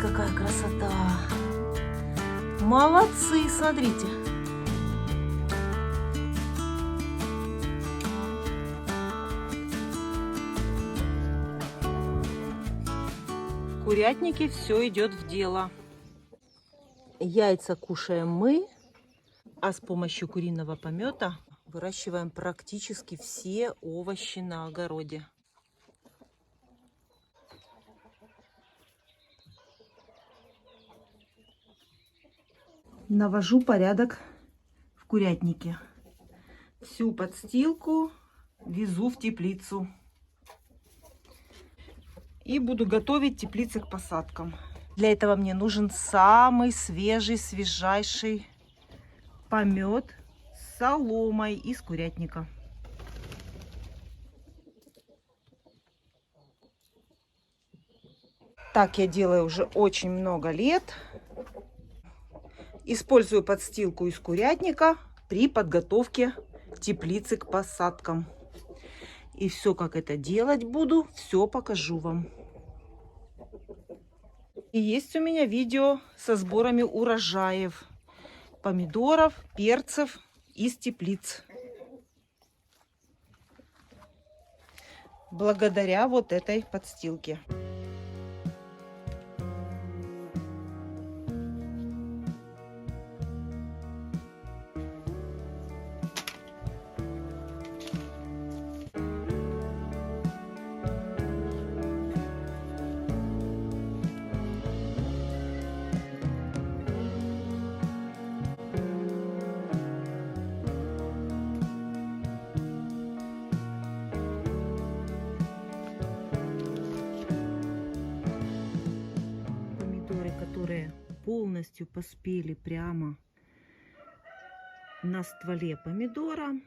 какая красота! Молодцы, смотрите! В курятнике все идет в дело. Яйца кушаем мы, а с помощью куриного помета выращиваем практически все овощи на огороде. Навожу порядок в курятнике. Всю подстилку везу в теплицу. И буду готовить теплицы к посадкам. Для этого мне нужен самый свежайший помет с соломой из курятника. Так я делаю уже очень много лет. Использую подстилку из курятника при подготовке теплицы к посадкам. И все, как это делать буду, все покажу вам. И есть у меня видео со сборами урожаев помидоров, перцев из теплиц. Благодаря вот этой подстилке. Которые полностью поспели прямо на стволе помидора.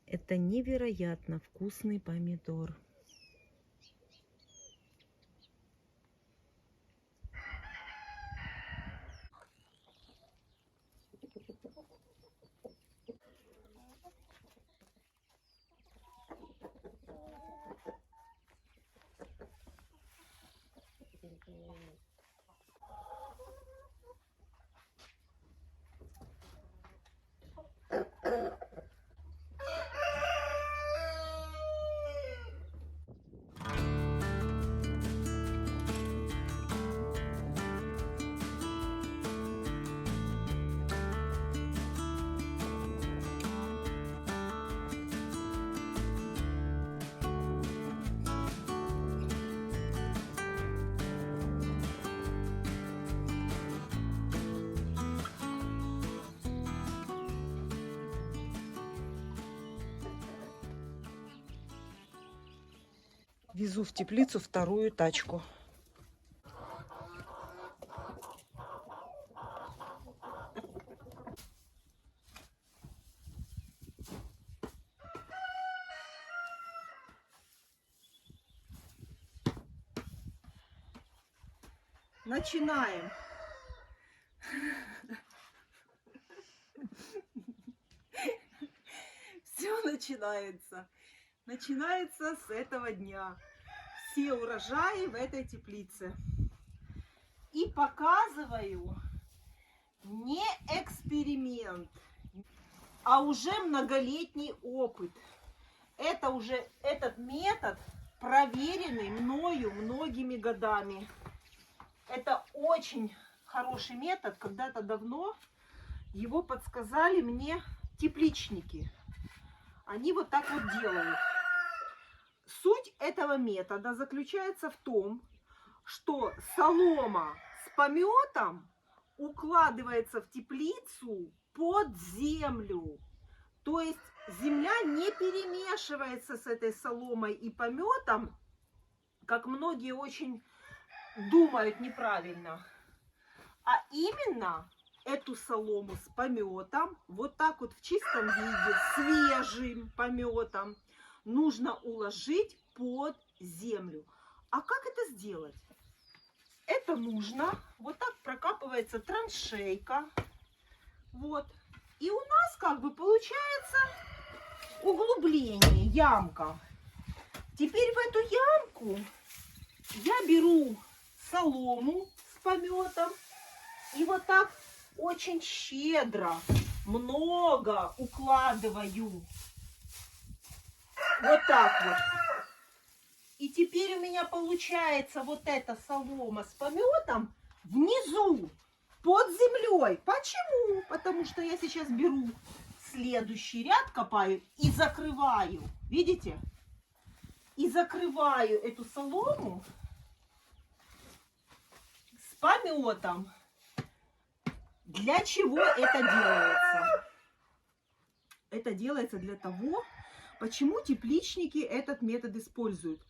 Это невероятно вкусный помидор. Везу в теплицу вторую тачку. Начинаем. Все начинается. Начинается с этого дня. Все урожаи в этой теплице. И показываю не эксперимент, а уже многолетний опыт. Это уже этот метод проверенный мною многими годами. Это очень хороший метод. Когда-то давно его подсказали мне тепличники. Они вот так вот делают. Суть этого метода заключается в том, что солома с пометом укладывается в теплицу под землю. То есть земля не перемешивается с этой соломой и пометом, как многие очень думают неправильно. А именно эту солому с пометом, вот так вот в чистом виде, свежим пометом, нужно уложить под землю. А как это сделать? Это нужно, вот так прокапывается траншейка, вот, и у нас как бы получается углубление, ямка. Теперь в эту ямку я беру солому с пометом. И вот так очень щедро, много укладываю. Вот так вот. И теперь у меня получается вот эта солома с пометом внизу, под землей. Почему? Потому что я сейчас беру следующий ряд, копаю и закрываю. Видите? И закрываю эту солому с пометом. Для чего это делается? Это делается для того, почему тепличники этот метод используют.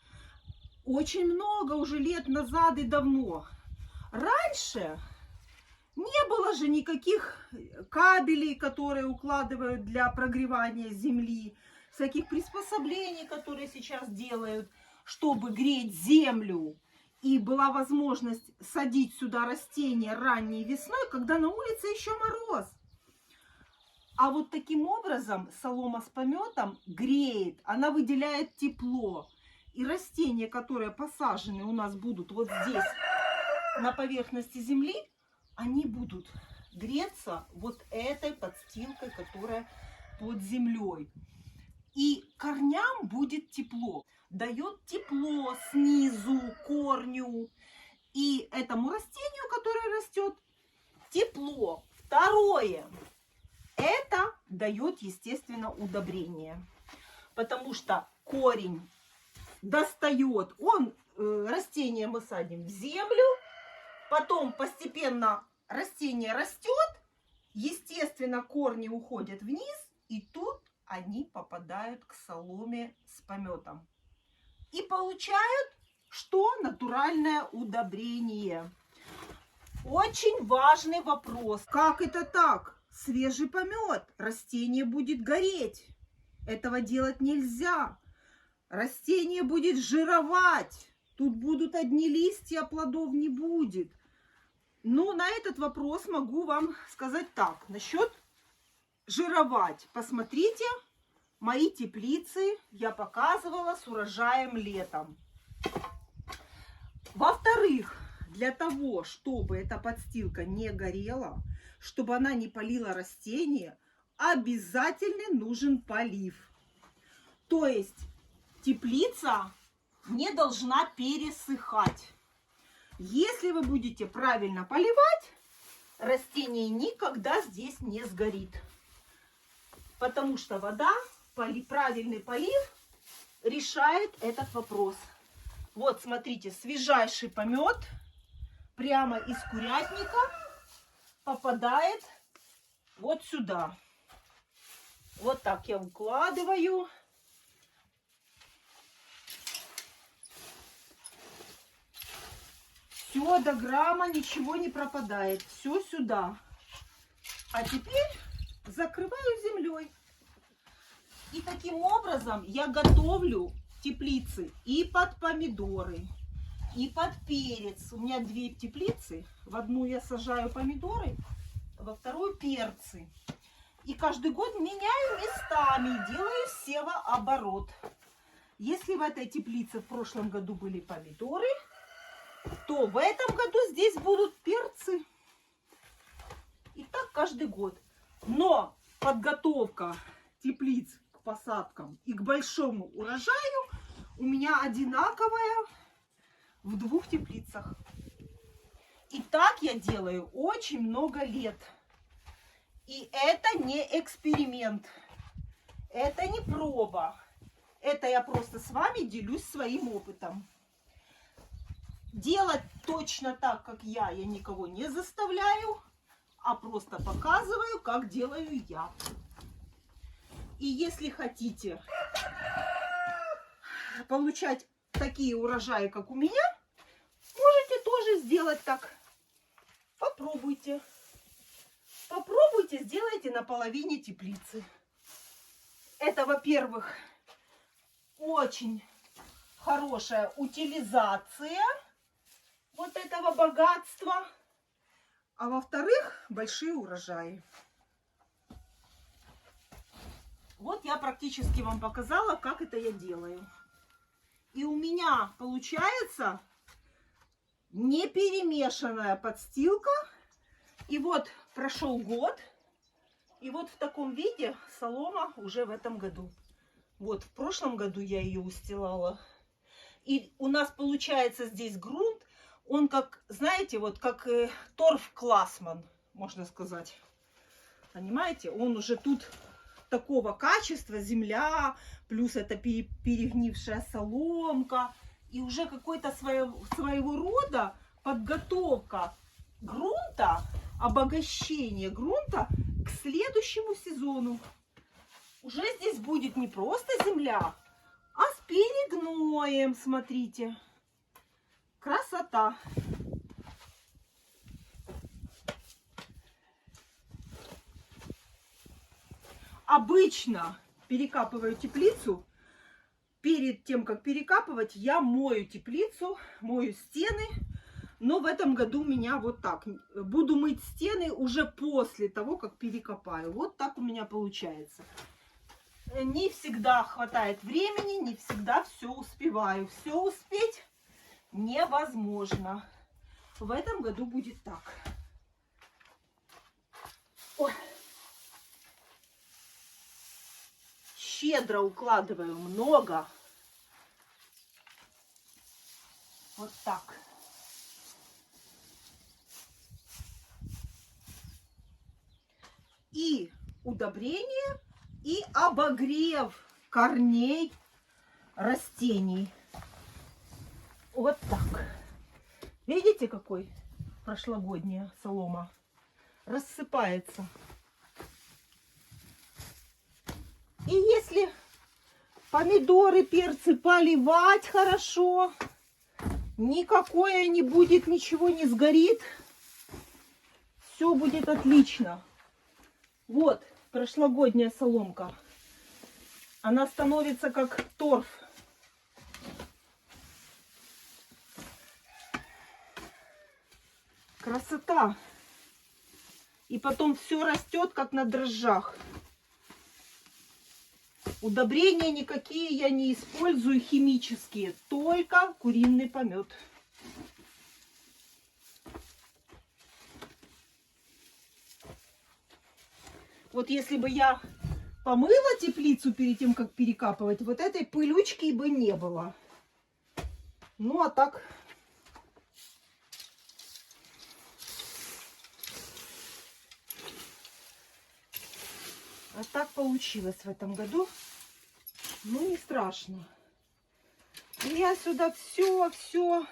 Очень много уже лет назад и давно. Раньше не было же никаких кабелей, которые укладывают для прогревания земли, всяких приспособлений, которые сейчас делают, чтобы греть землю. И была возможность садить сюда растения ранней весной, когда на улице еще мороз. А вот таким образом солома с пометом греет, она выделяет тепло. И растения, которые посажены у нас будут вот здесь, на поверхности земли, они будут греться вот этой подстилкой, которая под землей. И корням будет тепло. Дает тепло снизу, корню. И этому растению, которое растет, тепло. Второе. Это дает, естественно, удобрение. Потому что корень достает, растение мы садим в землю, потом постепенно растение растет, естественно, корни уходят вниз, и тут они попадают к соломе с пометом. И получают что? Натуральное удобрение. Очень важный вопрос. Как это так? Свежий помет, растение будет гореть. Этого делать нельзя. Растение будет жировать. Тут будут одни листья, а плодов не будет. Ну, на этот вопрос могу вам сказать так. Насчет жировать. Посмотрите, мои теплицы я показывала с урожаем летом. Во-вторых, для того, чтобы эта подстилка не горела, чтобы она не палила растения, обязательно нужен полив. То есть теплица не должна пересыхать. Если вы будете правильно поливать, растение никогда здесь не сгорит. Потому что вода, правильный полив решает этот вопрос. Вот, смотрите, свежайший помет прямо из курятника попадает вот сюда. Вот так я укладываю. Все до грамма, ничего не пропадает. Все сюда. А теперь закрываю землей. И таким образом я готовлю теплицы и под помидоры, и под перец. У меня две теплицы. В одну я сажаю помидоры, во вторую перцы. И каждый год меняю местами, делаю севооборот. Если в этой теплице в прошлом году были помидоры, то в этом году здесь будут перцы. И так каждый год. Но подготовка теплиц к посадкам и к большому урожаю у меня одинаковая в двух теплицах. И так я делаю очень много лет. И это не эксперимент. Это не проба. Это я просто с вами делюсь своим опытом. Делать точно так, как я никого не заставляю, а просто показываю, как делаю я. И если хотите получать такие урожаи, как у меня, можете тоже сделать так. Попробуйте. Попробуйте, сделайте на половине теплицы. Это, во-первых, очень хорошая утилизация вот этого богатства. А во-вторых, большие урожаи. Вот я практически вам показала, как это я делаю. И у меня получается не перемешанная подстилка. И вот прошел год. И вот в таком виде солома уже в этом году. Вот в прошлом году я ее устилала. И у нас получается здесь грунт. Он как, знаете, вот как торф Классман, можно сказать. Понимаете? Он уже тут такого качества, земля, плюс это перегнившая соломка. И уже какой-то своего рода подготовка грунта, обогащение грунта к следующему сезону. Уже здесь будет не просто земля, а с перегноем, смотрите. Красота. Обычно перекапываю теплицу. Перед тем, как перекапывать, я мою теплицу, мою стены. Но в этом году у меня вот так. Буду мыть стены уже после того, как перекопаю. Вот так у меня получается. Не всегда хватает времени, не всегда все успеваю. Все успеть невозможно. В этом году будет так. Ой. Щедро укладываю, много. Вот так. И удобрение, и обогрев корней растений. Вот так. Видите, какой прошлогодняя солома? Рассыпается. И если помидоры, перцы поливать хорошо, никакое не будет, ничего не сгорит, все будет отлично. Вот прошлогодняя соломка. Она становится как торф. Красота. И потом все растет, как на дрожжах. Удобрения никакие я не использую химические, только куриный помет. Вот если бы я помыла теплицу перед тем, как перекапывать, вот этой пылючки бы не было. Ну, а так... А так получилось в этом году. Ну, не страшно. И я сюда все.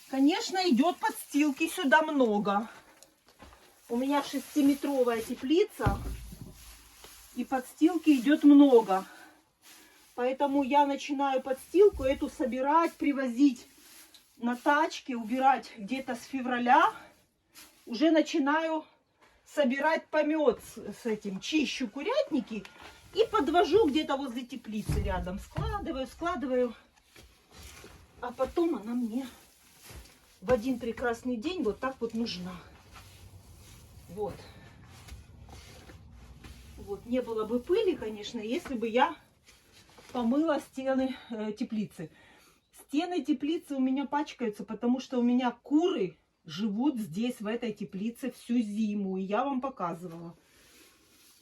Конечно, идет подстилки сюда много. У меня 6-метровая теплица. И подстилки идет много. Поэтому я начинаю подстилку эту собирать, привозить на тачке, убирать где-то с февраля. Уже начинаю собирать помет с этим. Чищу курятники и подвожу где-то возле теплицы рядом. Складываю. А потом она мне в один прекрасный день вот так вот нужна. Вот. Вот. Не было бы пыли, конечно, если бы я помыла стены теплицы. Стены теплицы у меня пачкаются, потому что у меня куры живут здесь, в этой теплице, всю зиму. И я вам показывала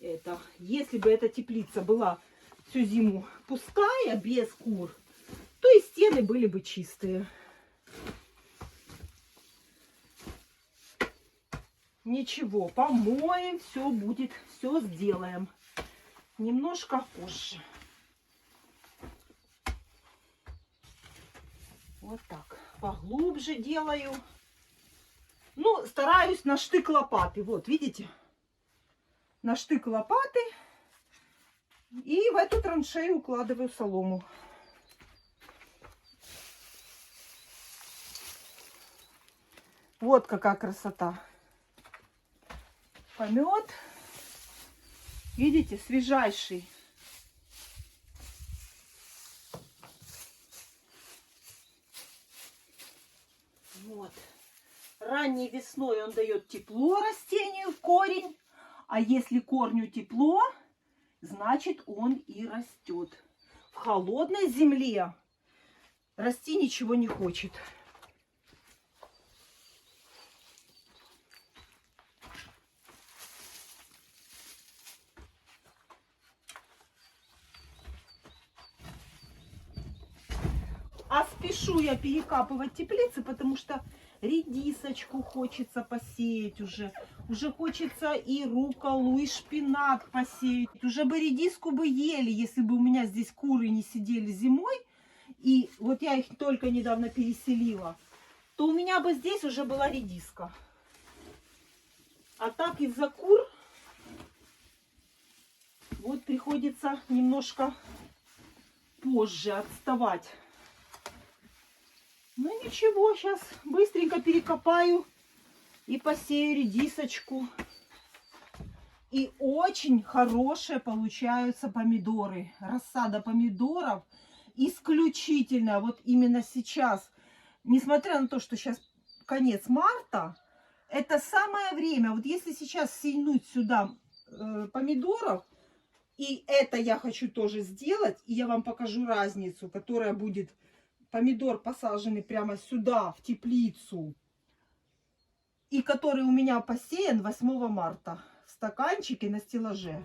это. Если бы эта теплица была всю зиму пустая, без кур, то и стены были бы чистые. Ничего, помоем, все будет, все сделаем. Немножко позже. Вот так. Поглубже делаю. Ну, стараюсь на штык лопаты. Вот, видите? На штык лопаты. И в эту траншею укладываю солому. Вот какая красота. Помет. Видите, свежайший. Вот. Ранней весной он дает тепло растению в корень. А если корню тепло, значит он и растет. В холодной земле расти ничего не хочет. А спешу я перекапывать теплицы, потому что редисочку хочется посеять уже. Уже хочется и рукколу, и шпинат посеять. Уже бы редиску бы ели, если бы у меня здесь куры не сидели зимой. И вот я их только недавно переселила. То у меня бы здесь уже была редиска. А так из-за кур вот приходится немножко позже отставать. Ну ничего, сейчас быстренько перекопаю и посею редисочку. И очень хорошие получаются помидоры. Рассада помидоров исключительно вот именно сейчас. Несмотря на то, что сейчас конец марта, это самое время. Вот если сейчас сеянуть сюда помидоров, и это я хочу тоже сделать, и я вам покажу разницу, которая будет... Помидор посаженный прямо сюда, в теплицу. И который у меня посеян 8 марта. В стаканчике на стеллаже.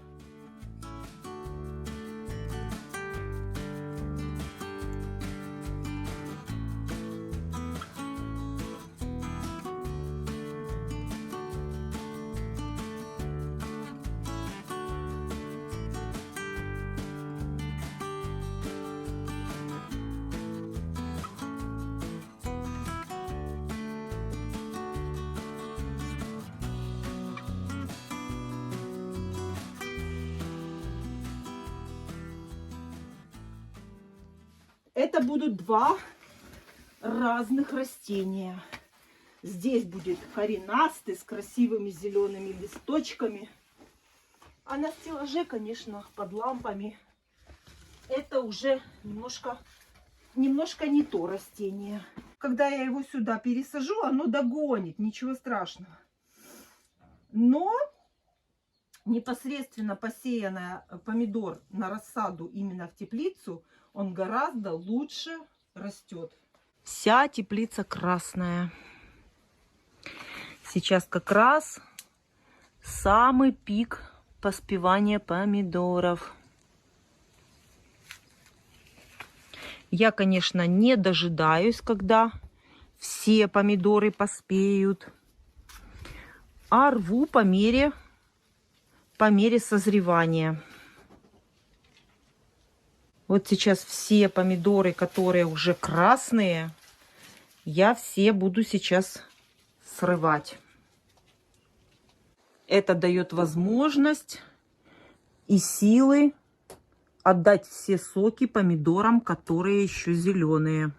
Это будут два разных растения. Здесь будет коренастый с красивыми зелеными листочками. А на стеллаже, конечно, под лампами, это уже немножко не то растение. Когда я его сюда пересажу, оно догонит, ничего страшного. Но непосредственно посеянный помидор на рассаду именно в теплицу, он гораздо лучше растет. Вся теплица красная. Сейчас как раз самый пик поспевания помидоров. Я, конечно, не дожидаюсь, когда все помидоры поспеют, а рву по мере созревания. Вот сейчас все помидоры, которые уже красные, я все буду сейчас срывать. Это дает возможность и силы отдать все соки помидорам, которые еще зеленые.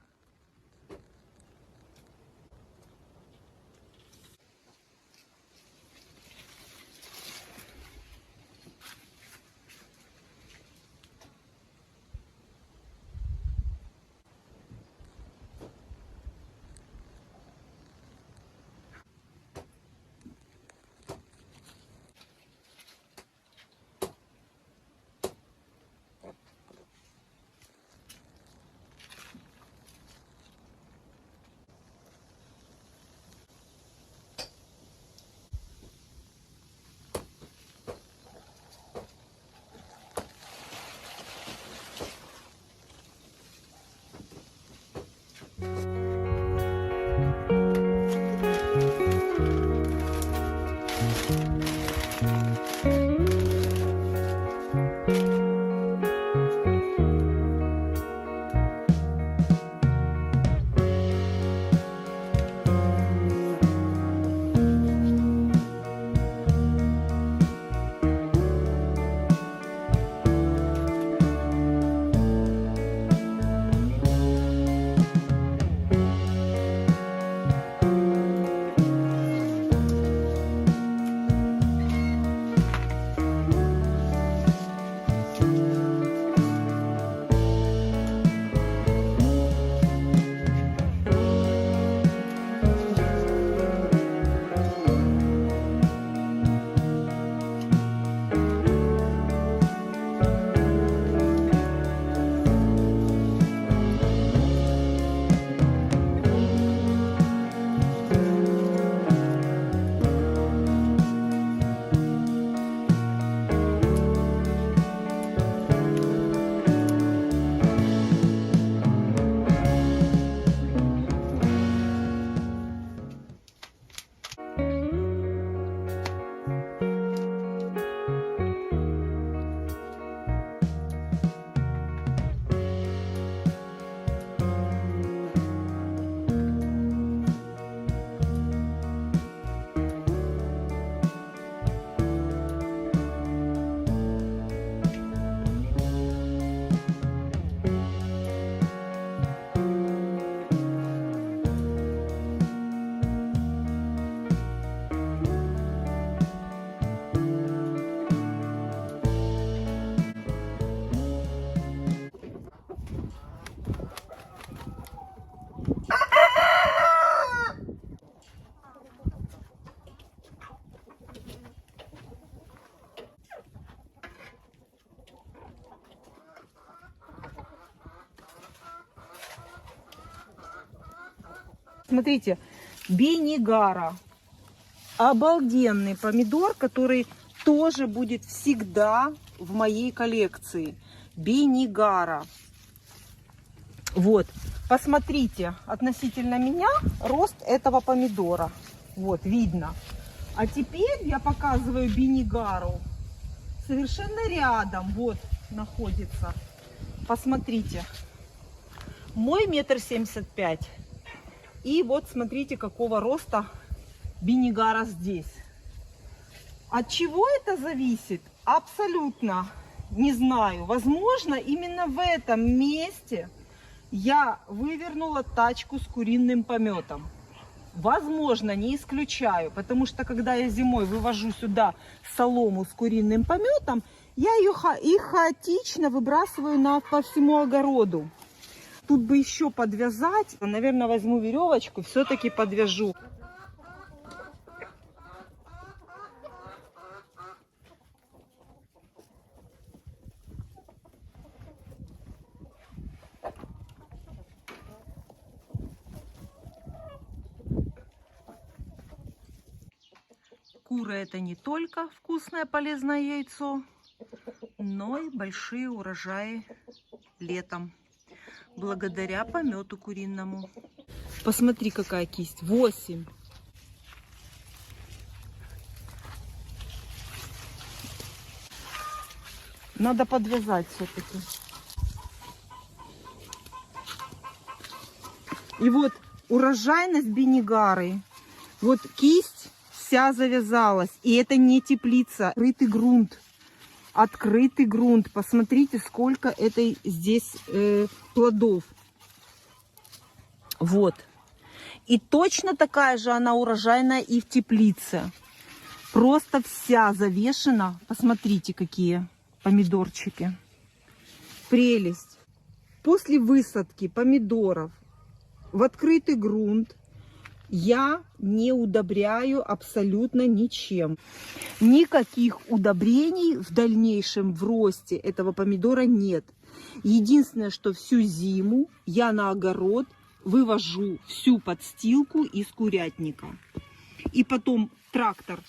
Смотрите, Бенигара. Обалденный помидор, который тоже будет всегда в моей коллекции. Бенигара. Вот, посмотрите, относительно меня рост этого помидора. Вот, видно. А теперь я показываю Бенигару. Совершенно рядом, вот, находится. Посмотрите. Мой 1,75 м. И вот, смотрите, какого роста Бенигара здесь. От чего это зависит? Абсолютно не знаю. Возможно, именно в этом месте я вывернула тачку с куриным пометом. Возможно, не исключаю, потому что когда я зимой вывожу сюда солому с куриным пометом, я их хаотично выбрасываю по всему огороду. Тут бы еще подвязать. Наверное, возьму веревочку, все-таки подвяжу. Куры — это не только вкусное полезное яйцо, но и большие урожаи летом, благодаря помету куриному. Посмотри, какая кисть. 8. Надо подвязать все-таки. И вот урожайность Бенигары. Вот кисть вся завязалась. И это не теплица. Открытый грунт. Открытый грунт. Посмотрите, сколько этой здесь плодов. Вот. И точно такая же она урожайная и в теплице. Просто вся завешена. Посмотрите, какие помидорчики. Прелесть. После высадки помидоров в открытый грунт я не удобряю абсолютно ничем. Никаких удобрений в дальнейшем в росте этого помидора нет. Единственное, что всю зиму я на огород вывожу всю подстилку из курятника. И потом трактор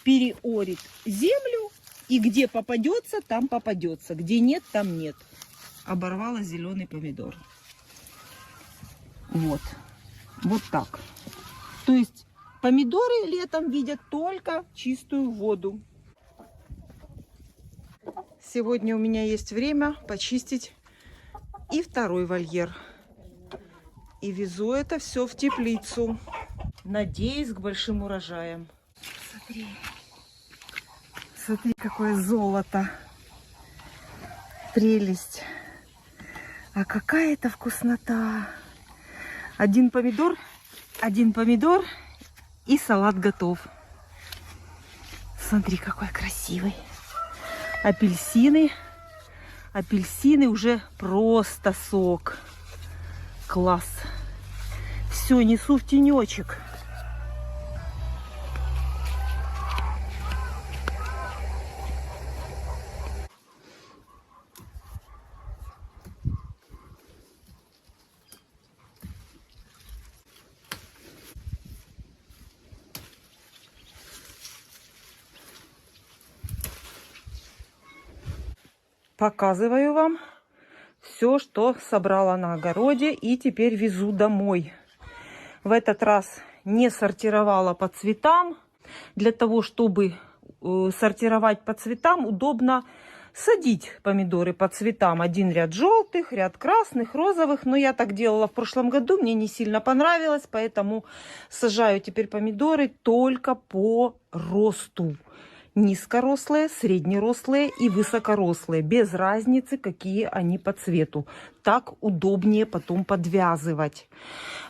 переорит землю, и где попадется, там попадется. Где нет, там нет. Оборвала зеленый помидор. Вот. Вот так. То есть помидоры летом видят только чистую воду. Сегодня у меня есть время почистить и второй вольер. И везу это все в теплицу. Надеюсь, к большим урожаям. Смотри. Смотри, какое золото. Прелесть. А какая это вкуснота. Один помидор и салат готов. Смотри, какой красивый. Апельсины. Апельсины уже просто сок. Класс. Все, несу в тенечек. Показываю вам все, что собрала на огороде, и теперь везу домой. В этот раз не сортировала по цветам. Для того, чтобы сортировать по цветам, удобно садить помидоры по цветам. Один ряд желтых, ряд красных, розовых. Но я так делала в прошлом году, мне не сильно понравилось, поэтому сажаю теперь помидоры только по росту. Низкорослые, среднерослые и высокорослые. Без разницы, какие они по цвету. Так удобнее потом подвязывать.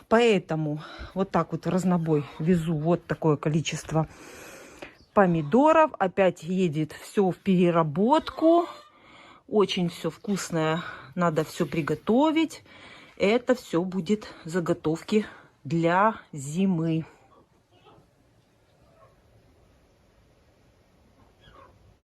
Поэтому вот так вот в разнобой везу вот такое количество помидоров. Опять едет все в переработку. Очень все вкусное. Надо все приготовить. Это все будет заготовки для зимы.